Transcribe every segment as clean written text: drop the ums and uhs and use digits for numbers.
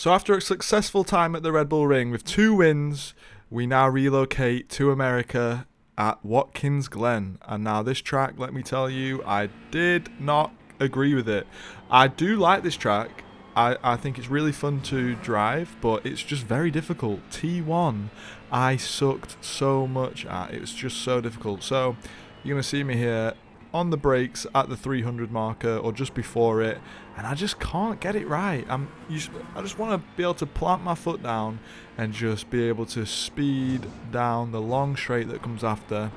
So after a successful time at the Red Bull Ring with 2 wins, we now relocate to America at Watkins Glen. And now this track, let me tell you, I did not agree with it. I do like this track. I think it's really fun to drive, but it's just very difficult. T1, I sucked so much at. It was just so difficult. So you're going to see me here on the brakes at the 300 marker or just before it, and I just can't get it right. I just want to be able to plant my foot down and just be able to speed down the long straight that comes after.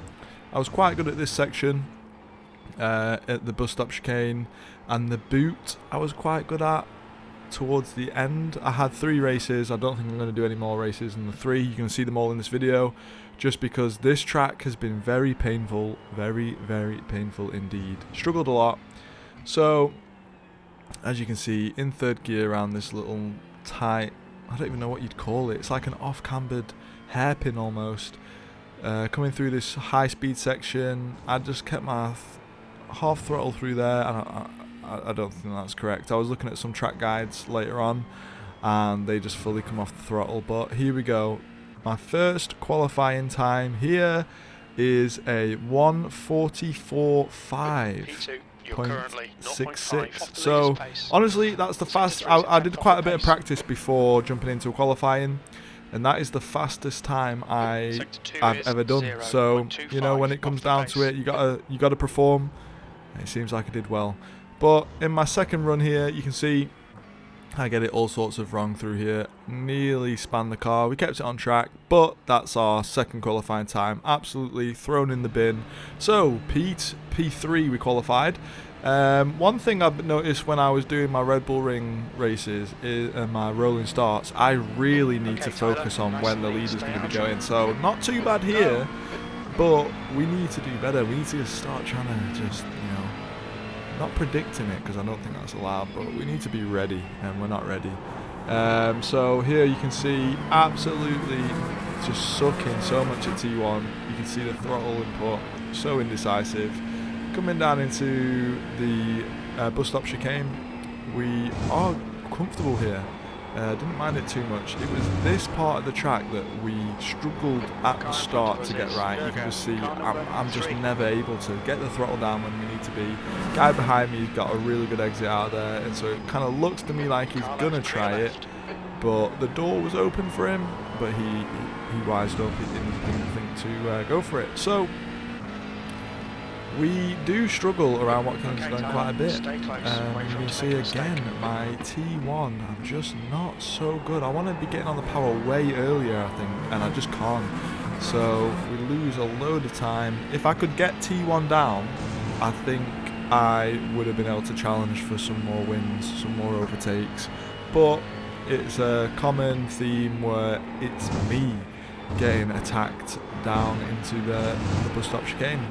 I was quite good at this section at the bus stop chicane, and the boot I was quite good at towards the end. I had 3 races. I don't think I'm going to do any more races than the 3. You can see them all in this video, just because this track has been very painful, very, very painful indeed. Struggled a lot. So, as you can see, in 3rd gear around this little tight, I don't even know what you'd call it. It's like an off-cambered hairpin almost. Coming through this high-speed section, I just kept my half throttle through there, and I don't think that's correct. I was looking at some track guides later on, and they just fully come off the throttle. But here we go. My first qualifying time here is a 1:44.5.66. So honestly, that's the fast. I did quite a bit of practice before jumping into qualifying, and that is the fastest time I've ever done. So you know, when it comes down to it, you gotta perform. It seems like I did well. But in my second run here, you can see I get it all sorts of wrong through here. Nearly spanned the car. We kept it on track, but that's our second qualifying time. Absolutely thrown in the bin. So P3 we qualified. One thing I've noticed when I was doing my Red Bull Ring races is my rolling starts, I really need to focus on when the leader's going to be going. So not too bad here, but we need to do better. We need to start trying to just, not predicting it, because I don't think that's allowed, but we need to be ready, and we're not ready. So here you can see absolutely just sucking so much at T1. You can see the throttle input, so indecisive. Coming down into the bus stop chicane, we are comfortable here. Didn't mind it too much. It was this part of the track that we struggled at the start to get right. You can just see I'm just never able to get the throttle down when we need to be. Guy behind me got a really good exit out there, and so it kind of looks to me like he's gonna try it, but the door was open for him, but he wised up. He didn't think to go for it. So we do struggle around Watkins Glen quite a bit. You can see again my T1, I'm just not so good. I want to be getting on the power way earlier, I think, and I just can't. So we lose a load of time. If I could get T1 down, I think I would have been able to challenge for some more wins, some more overtakes. But it's a common theme where it's me getting attacked down into the bus stop chicane.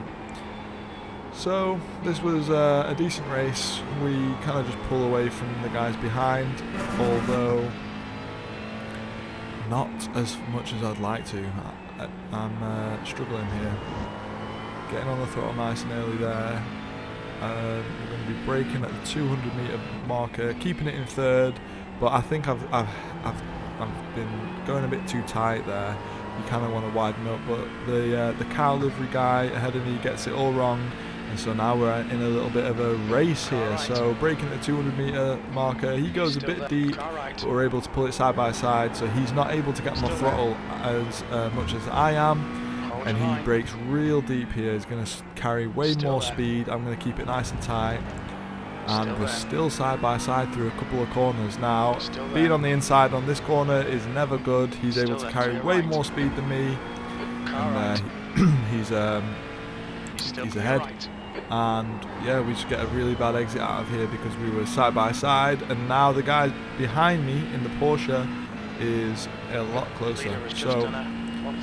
So this was a decent race. We kind of just pull away from the guys behind, although not as much as I'd like to. I'm struggling here. Getting on the throttle nice and early there. We're going to be braking at the 200 metre marker, keeping it in 3rd, but I think I've been going a bit too tight there. You kind of want to widen up, but the cow livery guy ahead of me gets it all wrong. And so now we're in a little bit of a race here. So braking at the 200 metre marker, he goes a bit deep, but we're able to pull it side by side. So he's not able to get my throttle as much as I am, and he brakes real deep here. He's going to carry way more speed. I'm going to keep it nice and tight, and we're still side by side through a couple of corners. Now, being on the inside on this corner is never good. He's able to carry way more speed than me, and he's ahead. And yeah, we just get a really bad exit out of here because we were side by side, and now the guy behind me in the Porsche is a lot closer. So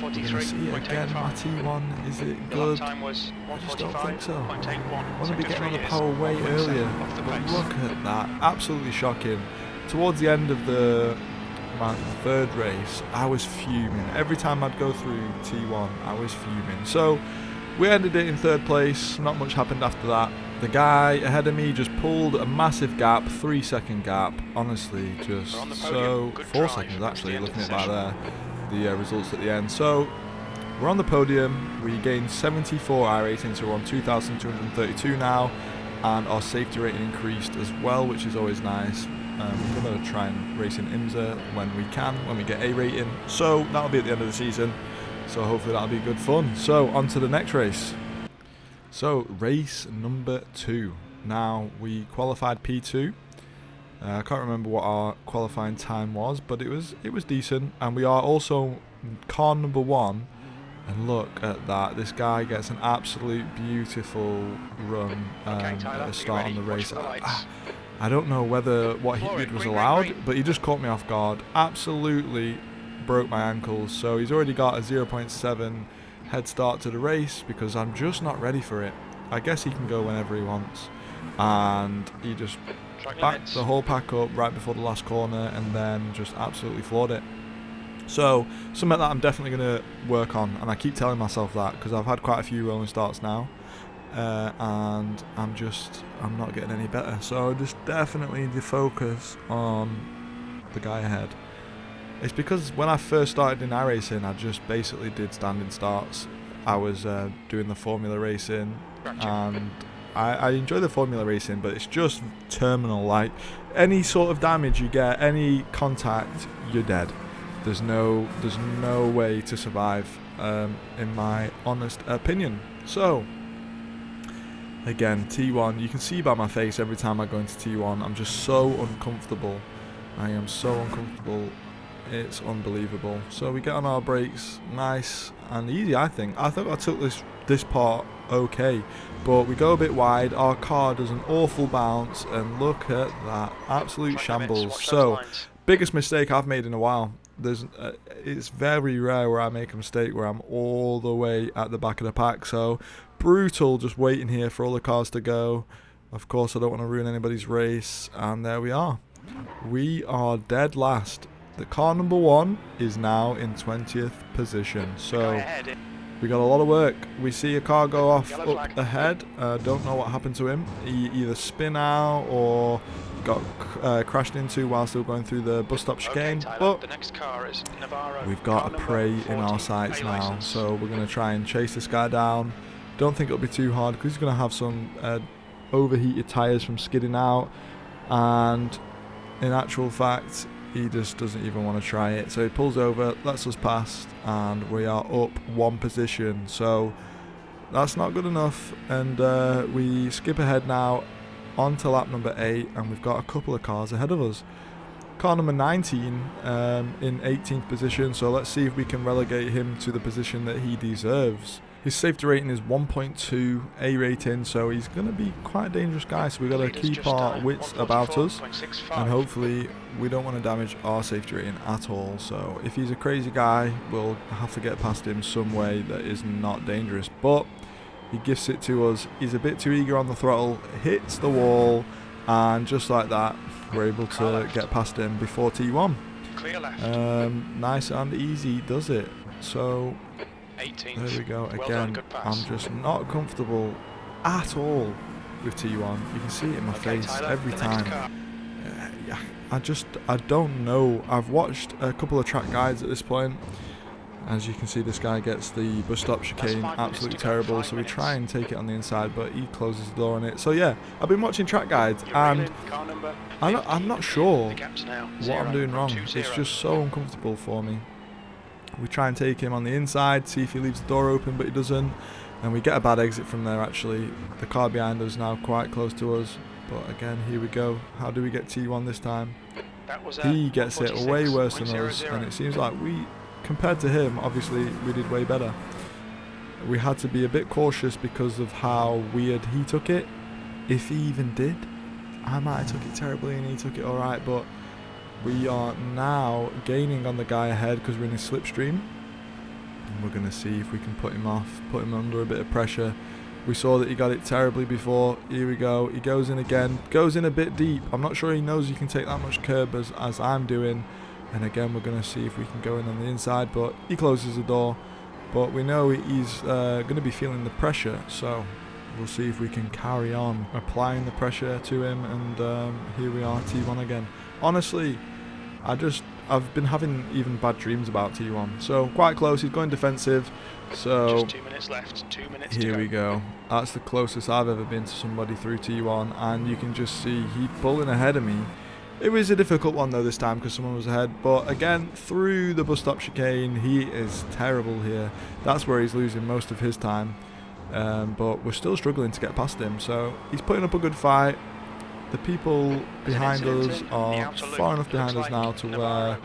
we're going to see again my T1. Is it good? I just don't think so. I want to be getting on the power way earlier, but look at that, absolutely shocking. Towards the end of my 3rd race, I was fuming. Every time I'd go through T1, I was fuming. So we ended it in 3rd place. Not much happened after that. The guy ahead of me just pulled a massive gap, 3-second gap. Honestly, just so 4 seconds actually. Looking at that there, the results at the end. So we're on the podium. We gained 74 iRacing, so we're on 2,232 now, and our safety rating increased as well, which is always nice. We're going to try and race in IMSA when we can, when we get A rating. So that'll be at the end of the season. So hopefully that'll be good fun. So on to the next race. So race number 2. Now we qualified P2. I can't remember what our qualifying time was, but it was decent. And we are also car number 1. And look at that. This guy gets an absolute beautiful run at the start on the race. I don't know whether what he did was allowed, but he just caught me off guard. Absolutely broke my ankles. So he's already got a 0.7 head start to the race because I'm just not ready for it. I guess he can go whenever he wants. And he just backed the whole pack up right before the last corner and then just absolutely floored it. So something that I'm definitely going to work on, and I keep telling myself that because I've had quite a few rolling starts now. And I'm not getting any better. So just definitely the focus on the guy ahead. It's because when I first started in iRacing, I just basically did standing starts. I was doing the formula racing, and I enjoy the formula racing, but it's just terminal. Like any sort of damage you get, any contact, you're dead. There's no way to survive, in my honest opinion. So again, T1, you can see by my face every time I go into T1, I'm just so uncomfortable. I am so uncomfortable. It's unbelievable. So we get on our brakes, nice and easy, I think. I think I took this part okay, but we go a bit wide. Our car does an awful bounce, and look at that, absolute shambles. So biggest mistake I've made in a while. It's very rare where I make a mistake where I'm all the way at the back of the pack. So brutal, just waiting here for all the cars to go. Of course, I don't want to ruin anybody's race, and there we are. We are dead last. The car number 1 is now in 20th position. So we got a lot of work. We see a car go off up ahead. Don't know what happened to him. He either spin out or got crashed into while still going through the bus stop chicane. But we've got a prey in our sights now. So we're going to try and chase this guy down. Don't think it'll be too hard because he's going to have some overheated tyres from skidding out. And in actual fact, he just doesn't even want to try it. So he pulls over, lets us past, and we are up 1 position. So that's not good enough. And we skip ahead now on to lap number 8, and we've got a couple of cars ahead of us. Car number 19 in 18th position. So let's see if we can relegate him to the position that he deserves. His safety rating is 1.2 A rating, so he's going to be quite a dangerous guy. So we've got to keep our wits about us, and hopefully we don't want to damage our safety rating at all. So if he's a crazy guy, we'll have to get past him some way that is not dangerous. But he gifts it to us. He's a bit too eager on the throttle, hits the wall, and just like that, we're able to get past him before T1. Nice and easy does it. So there we go. Again, I'm just not comfortable at all with T1. You can see it in my face every time. I don't know. I've watched a couple of track guides at this point. As you can see, this guy gets the bus stop chicane absolutely terrible, so we try and take it on the inside, but he closes the door on it. So yeah, I've been watching track guides, and I'm not sure what I'm doing wrong. It's just so uncomfortable for me. We try and take him on the inside, see if he leaves the door open, but he doesn't. And we get a bad exit from there, actually. The car behind us now quite close to us. But again, here we go. How do we get T1 this time? He gets it way worse than us, and it seems like we, compared to him, obviously we did way better. We had to be a bit cautious because of how weird he took it. If he even did, I might have took it terribly and he took it alright, but we are now gaining on the guy ahead because we're in his slipstream. And we're going to see if we can put him off, put him under a bit of pressure. We saw that he got it terribly before. Here we go. He goes in again. Goes in a bit deep. I'm not sure he knows you can take that much curb as I'm doing. And again, we're going to see if we can go in on the inside. But he closes the door. but we know he's going to be feeling the pressure, so we'll see if we can carry on applying the pressure to him. And here we are, T1 again. Honestly, I've been having even bad dreams about T1. So quite close. He's going defensive. So just 2 minutes left. 2 minutes here to go. we go. That's the closest I've ever been to somebody through T1, and you can just see he pulling ahead of me. It was a difficult one though this time because someone was ahead. But again, through the bus stop chicane, he is terrible here. That's where he's losing most of his time. But we're still struggling to get past him. So he's putting up a good fight. The people behind us are far enough behind us now to where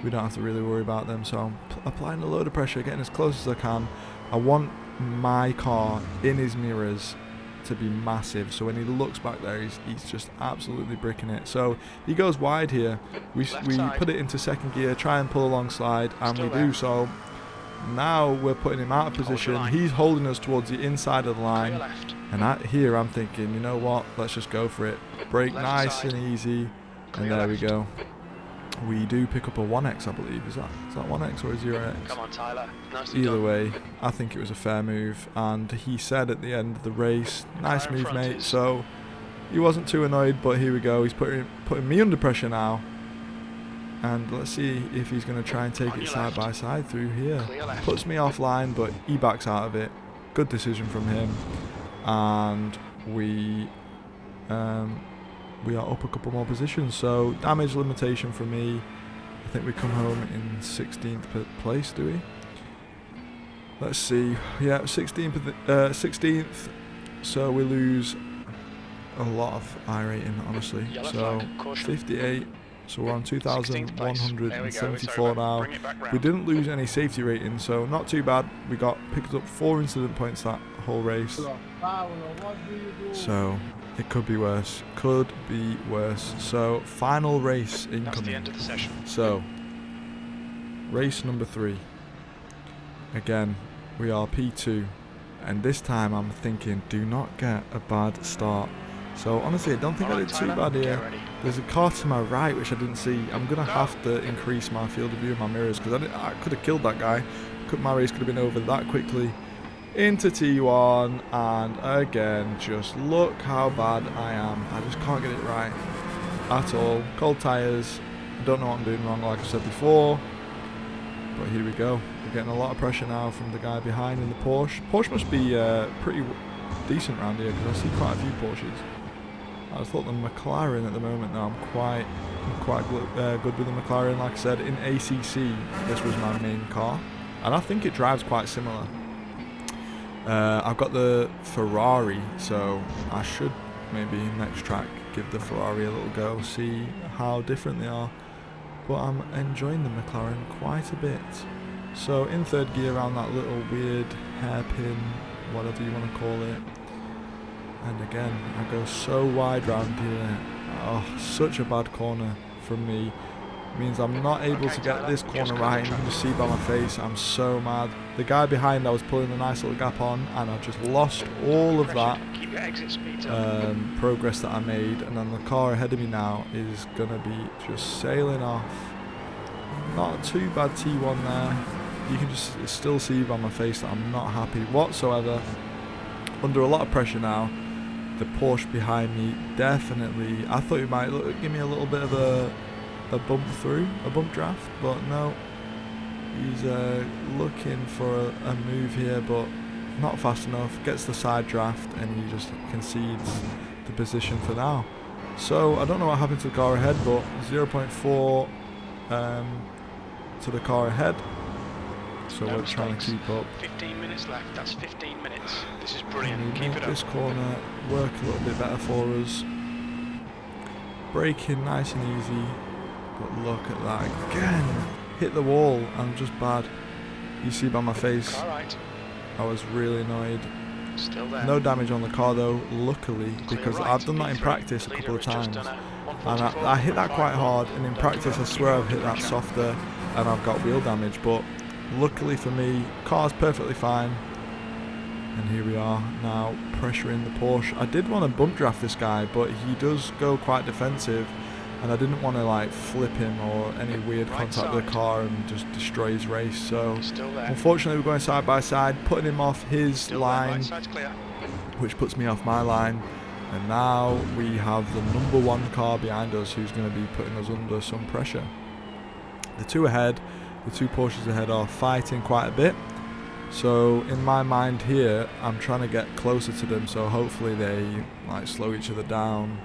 we don't have to really worry about them. So I'm applying a load of pressure, getting as close as I can. I want my car in his mirrors to be massive, so when he looks back there, he's just absolutely bricking it. So he goes wide here. We put it into second gear, try and pull alongside, and we do so. Now we're putting him out of position. He's holding us towards the inside of the line. And here I'm thinking, you know what, let's just go for it. Brake nice and easy. And there we go. We do pick up a 1x, I believe. Is that 1x or a 0x? Come on, Tyler. Either way, I think it was a fair move. And he said at the end of the race, nice move, mate. So he wasn't too annoyed, but here we go. He's putting me under pressure now. And let's see if he's going to try and take it side by side through here. Puts me offline, but he backs out of it. Good decision from him. And we are up a couple more positions. So damage limitation for me. I think we come home in 16th place, do we? Let's see. Yeah, 16th. So we lose a lot of iRating, honestly. So 58. So we're on 2,174 now. We didn't lose any safety rating, so not too bad. We picked up 4 incident points that whole race. So it could be worse. Could be worse. So final race incoming. That's the end of the session. So race number 3. Again, we are P2, and this time I'm thinking, do not get a bad start. So honestly, I don't think I did too bad here. There's a car to my right which I didn't see. I'm going to have to increase my field of view in my mirrors because I could have killed that guy. My race could have been over that quickly. Into T1, and again, just look how bad I am. I just can't get it right at all. Cold tyres. I don't know what I'm doing wrong like I said before. But here we go. We're getting a lot of pressure now from the guy behind in the Porsche. Porsche must be pretty decent around here because I see quite a few Porsches. I thought the McLaren at the moment though, I'm quite good with the McLaren. Like I said, in ACC, this was my main car, and I think it drives quite similar. I've got the Ferrari, so I should maybe next track give the Ferrari a little go, see how different they are. But I'm enjoying the McLaren quite a bit. So in third gear around that little weird hairpin, whatever you want to call it. And again, I go so wide round here. Oh, such a bad corner from me. It means I'm not able to get this corner right. You can just see by my face, I'm so mad. The guy behind, I was pulling a nice little gap on, and I've just lost all of that progress that I made. And then the car ahead of me now is going to be just sailing off. Not too bad T1 there. You can just still see by my face that I'm not happy whatsoever. Under a lot of pressure now. The Porsche behind me definitely, I thought it might give me a little bit of a bump draft, but no, he's looking for a move here, but not fast enough, gets the side draft, and he just concedes the position for now. So I don't know what happened to the car ahead, but 0.4 to the car ahead. So we're trying to keep up. 15 minutes left. That's 15 minutes. This is brilliant. Keep it up. This corner work a little bit better for us. Braking nice and easy. But look at that again. Hit the wall. I'm just bad. You see by my face. Right. I was really annoyed. Still there. No damage on the car though, luckily, because I've done that in practice a couple of times. And I hit that quite hard, and in practice I swear I've hit that softer and I've got wheel damage, but luckily for me, car's perfectly fine. And here we are now pressuring the Porsche. I did want to bump draft this guy, but he does go quite defensive. and I didn't want to like flip him or any weird contact with the car and just destroy his race. So unfortunately we're going side by side, putting him off his line, which puts me off my line, and now we have the number 1 car behind us who's going to be putting us under some pressure. The two Porsches ahead are fighting quite a bit. So in my mind here, I'm trying to get closer to them, so hopefully they like slow each other down.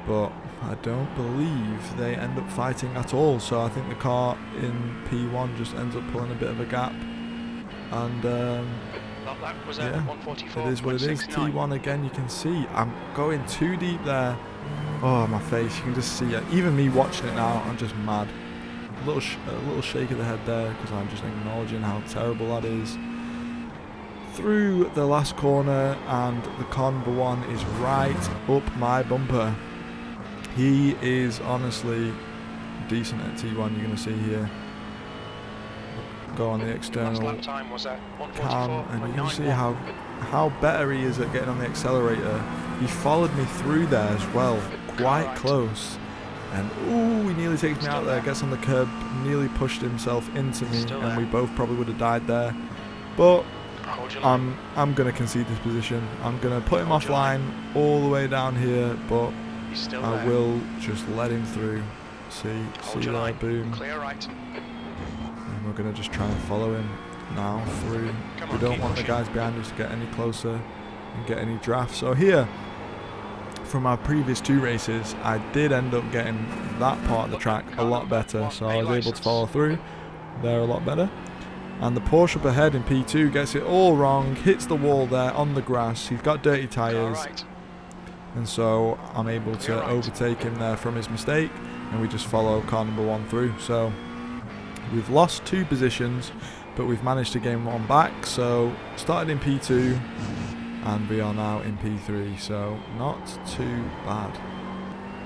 But I don't believe they end up fighting at all. So I think the car in P1 just ends up pulling a bit of a gap. And yeah, it is what it is. T1 again, you can see I'm going too deep there. Oh, my face, you can just see it. Even me watching it now, I'm just mad. A little shake of the head there because I'm just acknowledging how terrible that is. Through the last corner, and the car number 1 is right up my bumper. He is honestly decent at T1, you're going to see here. Go on the external cam, and you can see how better he is at getting on the accelerator. He followed me through there as well, quite close. And ooh, he nearly takes me out there, gets on the curb, nearly pushed himself into me, and we both probably would have died there. But I'm going to concede this position. I'm going to put him offline all the way down here, but I will just let him through. See there, boom. And we're going to just try and follow him now through. We don't want the guys behind us to get any closer and get any draft. So here, from our previous 2 races, I did end up getting that part of the track a lot better, so I was able to follow through there a lot better. And the Porsche up ahead in P2 gets it all wrong, hits the wall there on the grass. He's got dirty tyres, and so I'm able to overtake him there from his mistake, and we just follow car number 1 through. So we've lost 2 positions, but we've managed to gain 1 back. So started in P2, and we are now in P3, so not too bad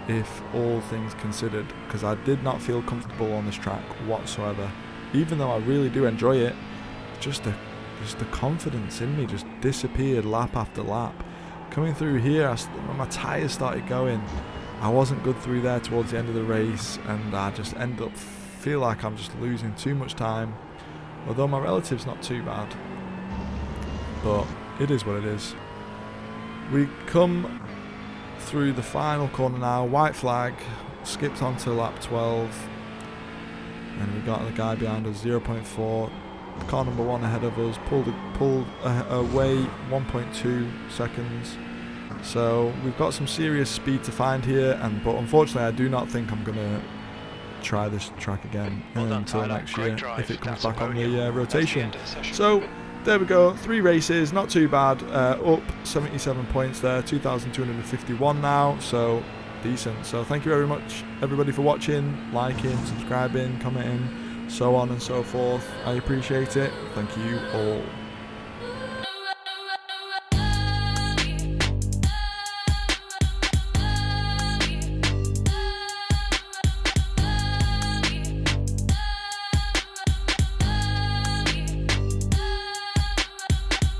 if all things considered, because I did not feel comfortable on this track whatsoever. Even though I really do enjoy it, just the confidence in me just disappeared lap after lap. Coming through here, when my tyres started going, I wasn't good through there towards the end of the race, and I just end up feel like I'm just losing too much time, although my relative's not too bad. But it is what it is. We come through the final corner now, white flag, skipped on to lap 12, and we got the guy behind us, 0.4, car number 1 ahead of us, pulled away 1.2 seconds. So we've got some serious speed to find here, but unfortunately I do not think I'm going to try this track again until next year if it comes back on the rotation. So there we go, 3 races, not too bad, up 77 points there, 2,251 now, so decent. So thank you very much everybody for watching, liking, subscribing, commenting, so on and so forth. I appreciate it. Thank you all.